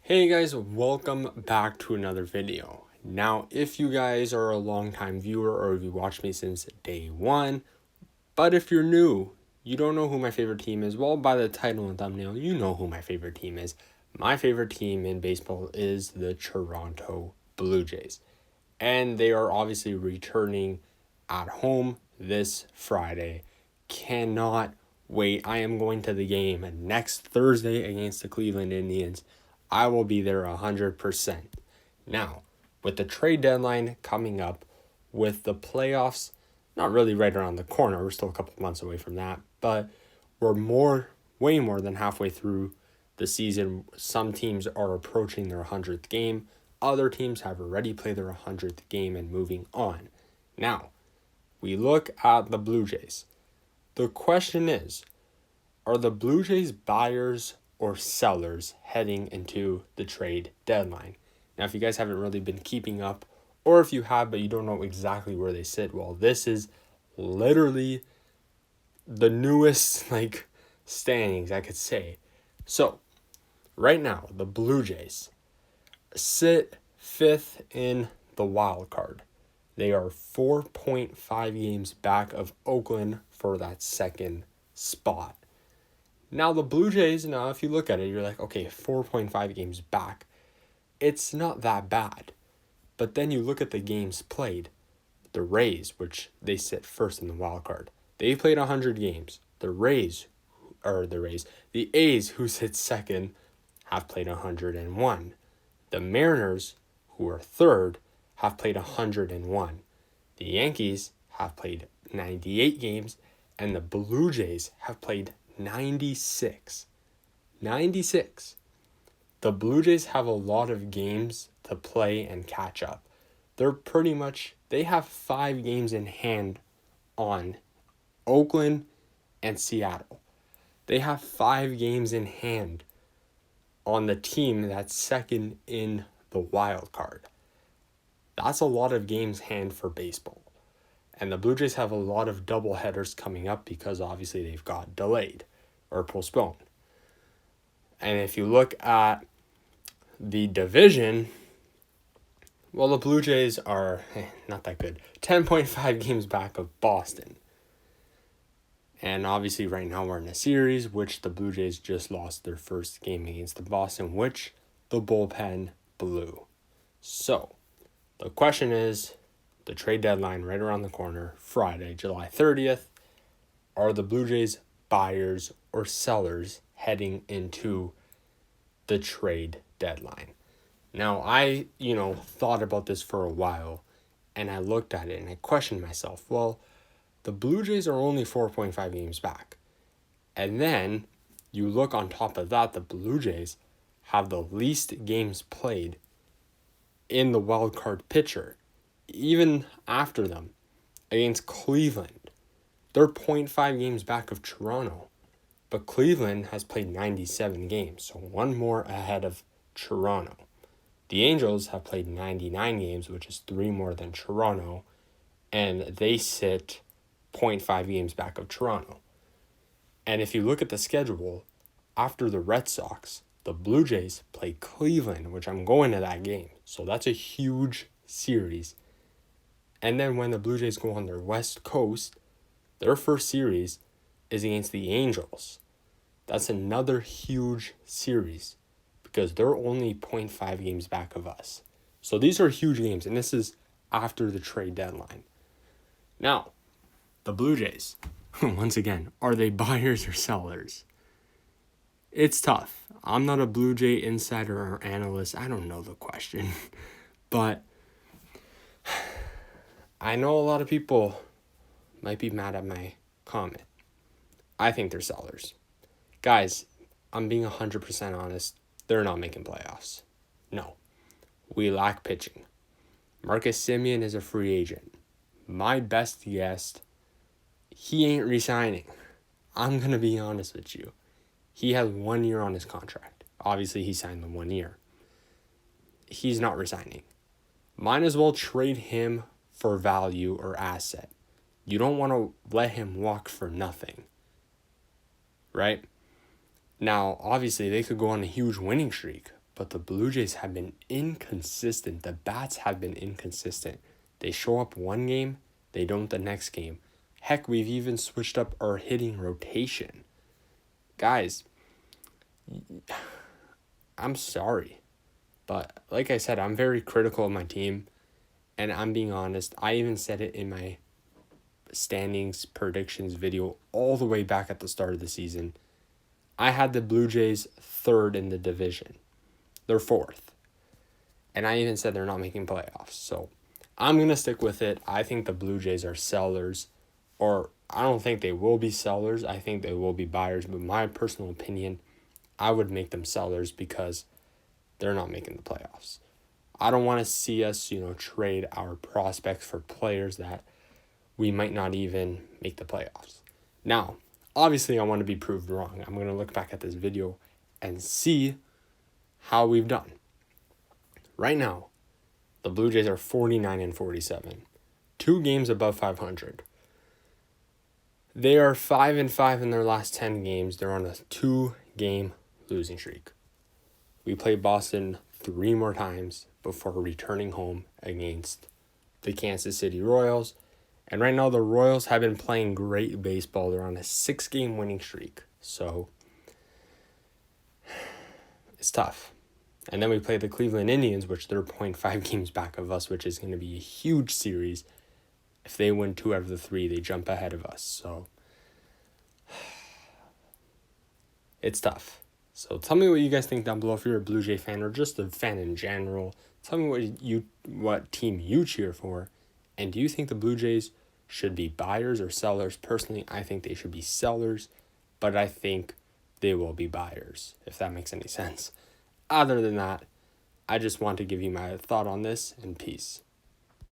Hey guys, welcome back to another video. Now, if you guys are a longtime viewer or if you watched me since day one, but if you're new, you don't know who my favorite team is, well, by the title and thumbnail, you know who my favorite team is. My favorite team in baseball is the Toronto Blue Jays. And they are obviously returning at home this Friday. Cannot wait. I am going to the game next Thursday against the Cleveland Indians. I will be there 100%. Now, with the trade deadline coming up, with the playoffs not really right around the corner, we're still a couple months away from that, but we're way more than halfway through the season. Some teams are approaching their 100th game. Other teams have already played their 100th game and moving on. Now, we look at the Blue Jays. The question is, are the Blue Jays buyers or sellers heading into the trade deadline? Now, if you guys haven't really been keeping up, or if you have but you don't know exactly where they sit, well, this is literally the newest standings I could say. So, right now, the Blue Jays sit 5th in the wild card. They are 4.5 games back of Oakland for that second spot. Now, the Blue Jays, if you look at it, you're like, okay, 4.5 games back. It's not that bad. But then you look at the games played. The Rays, which they sit first in the wild card, they played 100 games. The A's, who sit second, have played 101. The Mariners, who are third, have played 101. The Yankees have played 98 games, and the Blue Jays have played 96. 96. The Blue Jays have a lot of games to play and catch up. They have 5 games in hand on Oakland and Seattle. They have 5 games in hand on the team that's second in the wild card. That's a lot of games hand for baseball. And the Blue Jays have a lot of doubleheaders coming up because obviously they've got delayed or postponed. And if you look at the division, well, the Blue Jays are not that good. 10.5 games back of Boston. And obviously right now we're in a series, which the Blue Jays just lost their first game against the Boston, which the bullpen blew. So, the question is, the trade deadline right around the corner, Friday, July 30th. Are the Blue Jays buyers or sellers heading into the trade deadline? Now, I, thought about this for a while, and I looked at it and I questioned myself. Well, the Blue Jays are only 4.5 games back. And then you look on top of that, the Blue Jays have the least games played in the wild card picture, even after them, against Cleveland. They're 0.5 games back of Toronto, but Cleveland has played 97 games, so one more ahead of Toronto. The Angels have played 99 games, which is 3 more than Toronto, and they sit 0.5 games back of Toronto. And if you look at the schedule, after the Red Sox, the Blue Jays play Cleveland, which I'm going to that game. So that's a huge series. And then when the Blue Jays go on their West Coast, their first series is against the Angels. That's another huge series because they're only 0.5 games back of us. So these are huge games, and this is after the trade deadline. Now, the Blue Jays, once again, are they buyers or sellers? It's tough. I'm not a Blue Jay insider or analyst. I don't know the question. But I know a lot of people might be mad at my comment. I think they're sellers. Guys, I'm being 100% honest. They're not making playoffs. No. We lack pitching. Marcus Semien is a free agent. My best guess, he ain't resigning. I'm going to be honest with you. He has 1 year on his contract. Obviously, he signed the 1 year. He's not resigning. Might as well trade him for value or asset. You don't want to let him walk for nothing. Right? Now, obviously, they could go on a huge winning streak, but the Blue Jays have been inconsistent. The bats have been inconsistent. They show up one game, they don't the next game. Heck, we've even switched up our hitting rotation. Guys, I'm sorry. But like I said, I'm very critical of my team. And I'm being honest, I even said it in my standings predictions video all the way back at the start of the season. I had the Blue Jays third in the division. They're fourth. And I even said they're not making playoffs. So I'm going to stick with it. I think the Blue Jays are sellers. Or I don't think they will be sellers. I think they will be buyers. But my personal opinion, I would make them sellers because they're not making the playoffs. I don't want to see us, trade our prospects for players that we might not even make the playoffs. Now, obviously, I want to be proved wrong. I'm going to look back at this video and see how we've done. Right now, the Blue Jays are 49-47, 2 games above 500. They are 5-5 in their last 10 games. They're on a 2-game losing streak. We play Boston 3 more times before returning home against the Kansas City Royals. And right now, the Royals have been playing great baseball. They're on a 6-game winning streak. So, it's tough. And then we play the Cleveland Indians, which they're 0.5 games back of us, which is going to be a huge series. If they win 2 out of the 3, they jump ahead of us. So, it's tough. So tell me what you guys think down below if you're a Blue Jay fan or just a fan in general. Tell me what team you cheer for. And do you think the Blue Jays should be buyers or sellers? Personally, I think they should be sellers, but I think they will be buyers, if that makes any sense. Other than that, I just want to give you my thought on this, and peace.